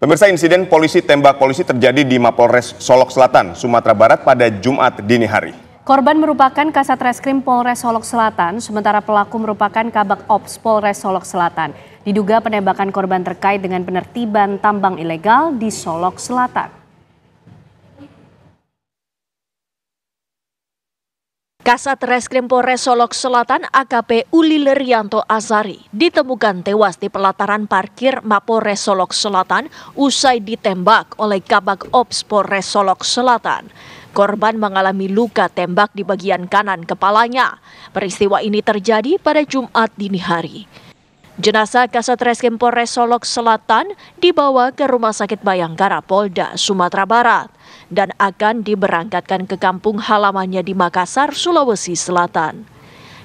Pemirsa, insiden polisi tembak polisi terjadi di Mapolres Solok Selatan, Sumatera Barat pada Jumat dini hari. Korban merupakan Kasat Reskrim Polres Solok Selatan, sementara pelaku merupakan Kabak Ops Polres Solok Selatan. Diduga penembakan korban terkait dengan penertiban tambang ilegal di Solok Selatan. Kasat Reskrim Polres Solok Selatan AKP Ulil Rianto Azari ditemukan tewas di pelataran parkir Mapolres Solok Selatan usai ditembak oleh Kabak Ops Polres Solok Selatan. Korban mengalami luka tembak di bagian kanan kepalanya. Peristiwa ini terjadi pada Jumat dini hari. Jenazah Kasat Reskrim Polres Solok Selatan dibawa ke Rumah Sakit Bayangkara Polda Sumatera Barat dan akan diberangkatkan ke kampung halamannya di Makassar, Sulawesi Selatan.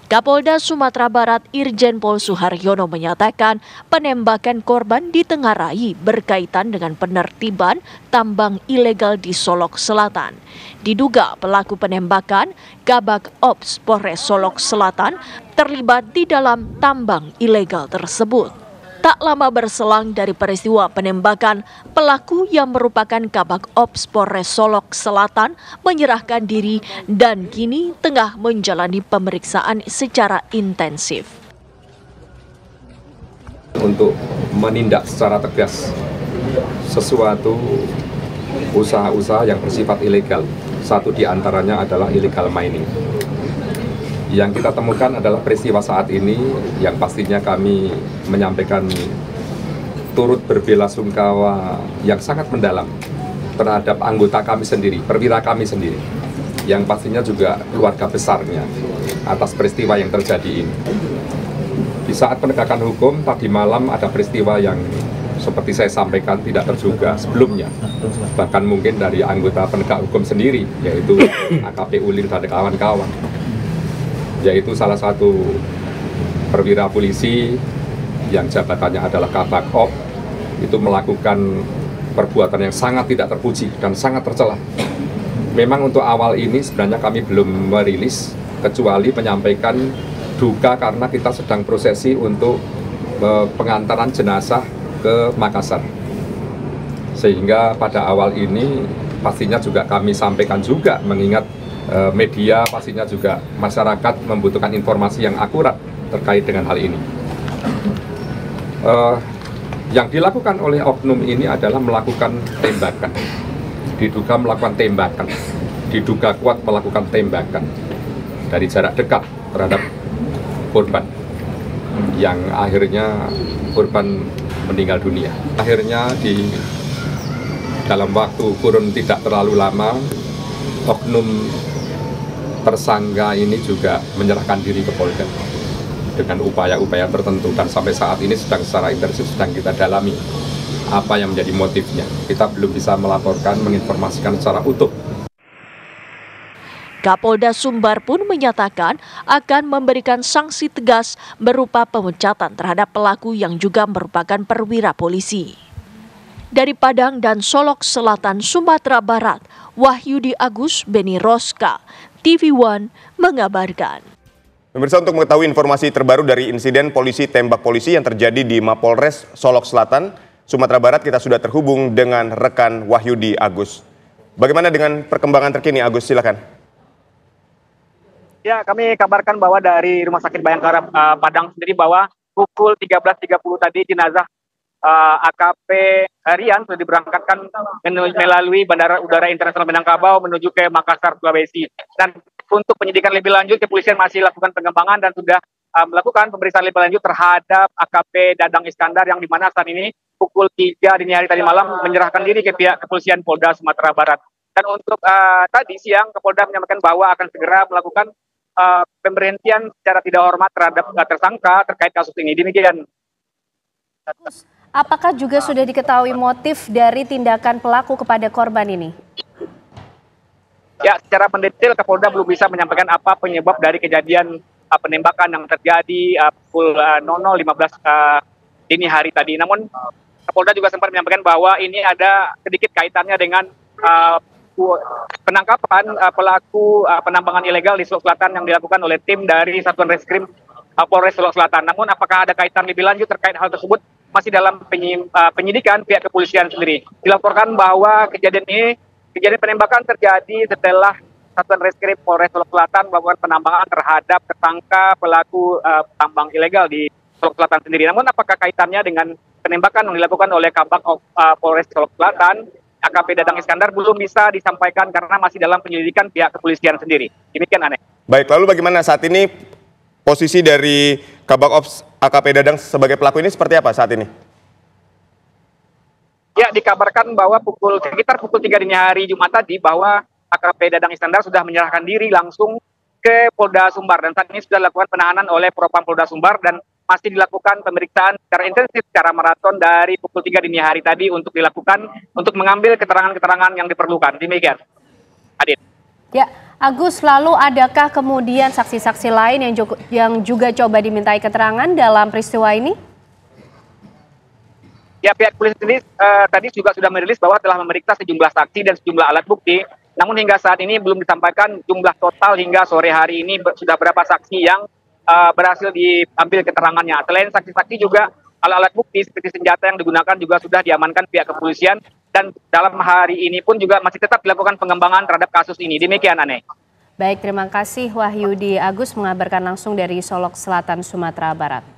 Kapolda Sumatera Barat Irjen Pol Suharyono menyatakan penembakan korban ditengarai berkaitan dengan penertiban tambang ilegal di Solok Selatan. Diduga pelaku penembakan, Kabak Ops Polres Solok Selatan, terlibat di dalam tambang ilegal tersebut. Tak lama berselang dari peristiwa penembakan, pelaku yang merupakan Kabak Ops Polres Solok Selatan menyerahkan diri dan kini tengah menjalani pemeriksaan secara intensif. Untuk menindak secara tegas sesuatu usaha-usaha yang bersifat ilegal, satu di antaranya adalah illegal mining. Yang kita temukan adalah peristiwa saat ini yang pastinya kami menyampaikan turut berbelasungkawa yang sangat mendalam terhadap anggota kami sendiri, perwira kami sendiri, yang pastinya juga keluarga besarnya atas peristiwa yang terjadi ini. Di saat penegakan hukum tadi malam ada peristiwa yang seperti saya sampaikan tidak terduga sebelumnya, bahkan mungkin dari anggota penegak hukum sendiri, yaitu AKP Ulil dan kawan-kawan, yaitu salah satu perwira polisi yang jabatannya adalah Kabak Op, itu melakukan perbuatan yang sangat tidak terpuji dan sangat tercela. Memang untuk awal ini sebenarnya kami belum merilis, kecuali menyampaikan duka karena kita sedang prosesi untuk pengantaran jenazah ke Makassar. Sehingga pada awal ini pastinya juga kami sampaikan juga, mengingat media pastinya juga masyarakat membutuhkan informasi yang akurat terkait dengan hal ini. Yang dilakukan oleh oknum ini adalah melakukan tembakan, diduga melakukan tembakan, diduga kuat melakukan tembakan dari jarak dekat terhadap korban, yang akhirnya korban meninggal dunia. Akhirnya di dalam waktu kurun tidak terlalu lama, oknum tersangka ini juga menyerahkan diri ke Polda dengan upaya-upaya tertentu, dan sampai saat ini secara intensif sedang kita dalami apa yang menjadi motifnya. Kita belum bisa melaporkan, menginformasikan secara utuh. Kapolda Sumbar pun menyatakan akan memberikan sanksi tegas berupa pemecatan terhadap pelaku yang juga merupakan perwira polisi. Dari Padang dan Solok Selatan, Sumatera Barat, Wahyudi Agus Beni Roska, TV One mengabarkan. Pemirsa, untuk mengetahui informasi terbaru dari insiden polisi tembak polisi yang terjadi di Mapolres Solok Selatan, Sumatera Barat, kita sudah terhubung dengan rekan Wahyudi Agus. Bagaimana dengan perkembangan terkini, Agus? Silakan. Ya, kami kabarkan bahwa dari Rumah Sakit Bayangkara Padang sendiri bahwa pukul 13.30 tadi jenazah AKP Rian sudah diberangkatkan melalui Bandara Udara Internasional Minangkabau menuju ke Makassar, Sulawesi. Dan untuk penyidikan lebih lanjut, kepolisian masih lakukan pengembangan dan sudah melakukan pemeriksaan lebih lanjut terhadap AKP Dadang Iskandar, yang dimana saat ini pukul 3 dini hari tadi malam menyerahkan diri ke pihak kepolisian Polda Sumatera Barat. Dan untuk tadi siang, Kapolda menyampaikan bahwa akan segera melakukan pemberhentian secara tidak hormat terhadap tersangka terkait kasus ini. Demikian. Apakah juga sudah diketahui motif dari tindakan pelaku kepada korban ini? Ya, secara mendetail Kapolda belum bisa menyampaikan apa penyebab dari kejadian penembakan yang terjadi pukul 00.15 dini hari tadi. Namun Kapolda juga sempat menyampaikan bahwa ini ada sedikit kaitannya dengan penangkapan pelaku penambangan ilegal di Solok Selatan yang dilakukan oleh tim dari Satuan Reskrim Polres Solok Selatan. Namun apakah ada kaitan lebih lanjut terkait hal tersebut? masih dalam penyidikan pihak kepolisian sendiri. Dilaporkan bahwa kejadian penembakan terjadi setelah Satuan Reskrim Polres Solok Selatan melakukan penambangan terhadap tersangka pelaku tambang ilegal di Solok Selatan sendiri. Namun apakah kaitannya dengan penembakan yang dilakukan oleh Kabak Polres Solok Selatan, AKP Dadang Iskandar, belum bisa disampaikan karena masih dalam penyelidikan pihak kepolisian sendiri. Demikian, Ane. Baik, lalu bagaimana saat ini posisi dari Kabak Ops AKP Dadang sebagai pelaku ini seperti apa saat ini? Ya, dikabarkan bahwa sekitar pukul 3 dini hari Jumat tadi bahwa AKP Dadang Iskandar sudah menyerahkan diri langsung ke Polda Sumbar, dan saat ini sudah dilakukan penahanan oleh Propam Polda Sumbar dan masih dilakukan pemeriksaan secara intensif secara maraton dari pukul 3 dini hari tadi untuk mengambil keterangan-keterangan yang diperlukan. Demikian, Adit. Ya, Agus, lalu adakah kemudian saksi-saksi lain yang juga coba dimintai keterangan dalam peristiwa ini? Ya, pihak polisi sendiri tadi juga sudah merilis bahwa telah memeriksa sejumlah saksi dan sejumlah alat bukti. Namun hingga saat ini belum disampaikan jumlah total hingga sore hari ini sudah berapa saksi yang berhasil diambil keterangannya. Selain saksi-saksi juga alat-alat bukti seperti senjata yang digunakan juga sudah diamankan pihak kepolisian, dan dalam hari ini pun juga masih tetap dilakukan pengembangan terhadap kasus ini. Demikian, Ane. Baik, terima kasih Wahyudi Agus mengabarkan langsung dari Solok Selatan, Sumatera Barat.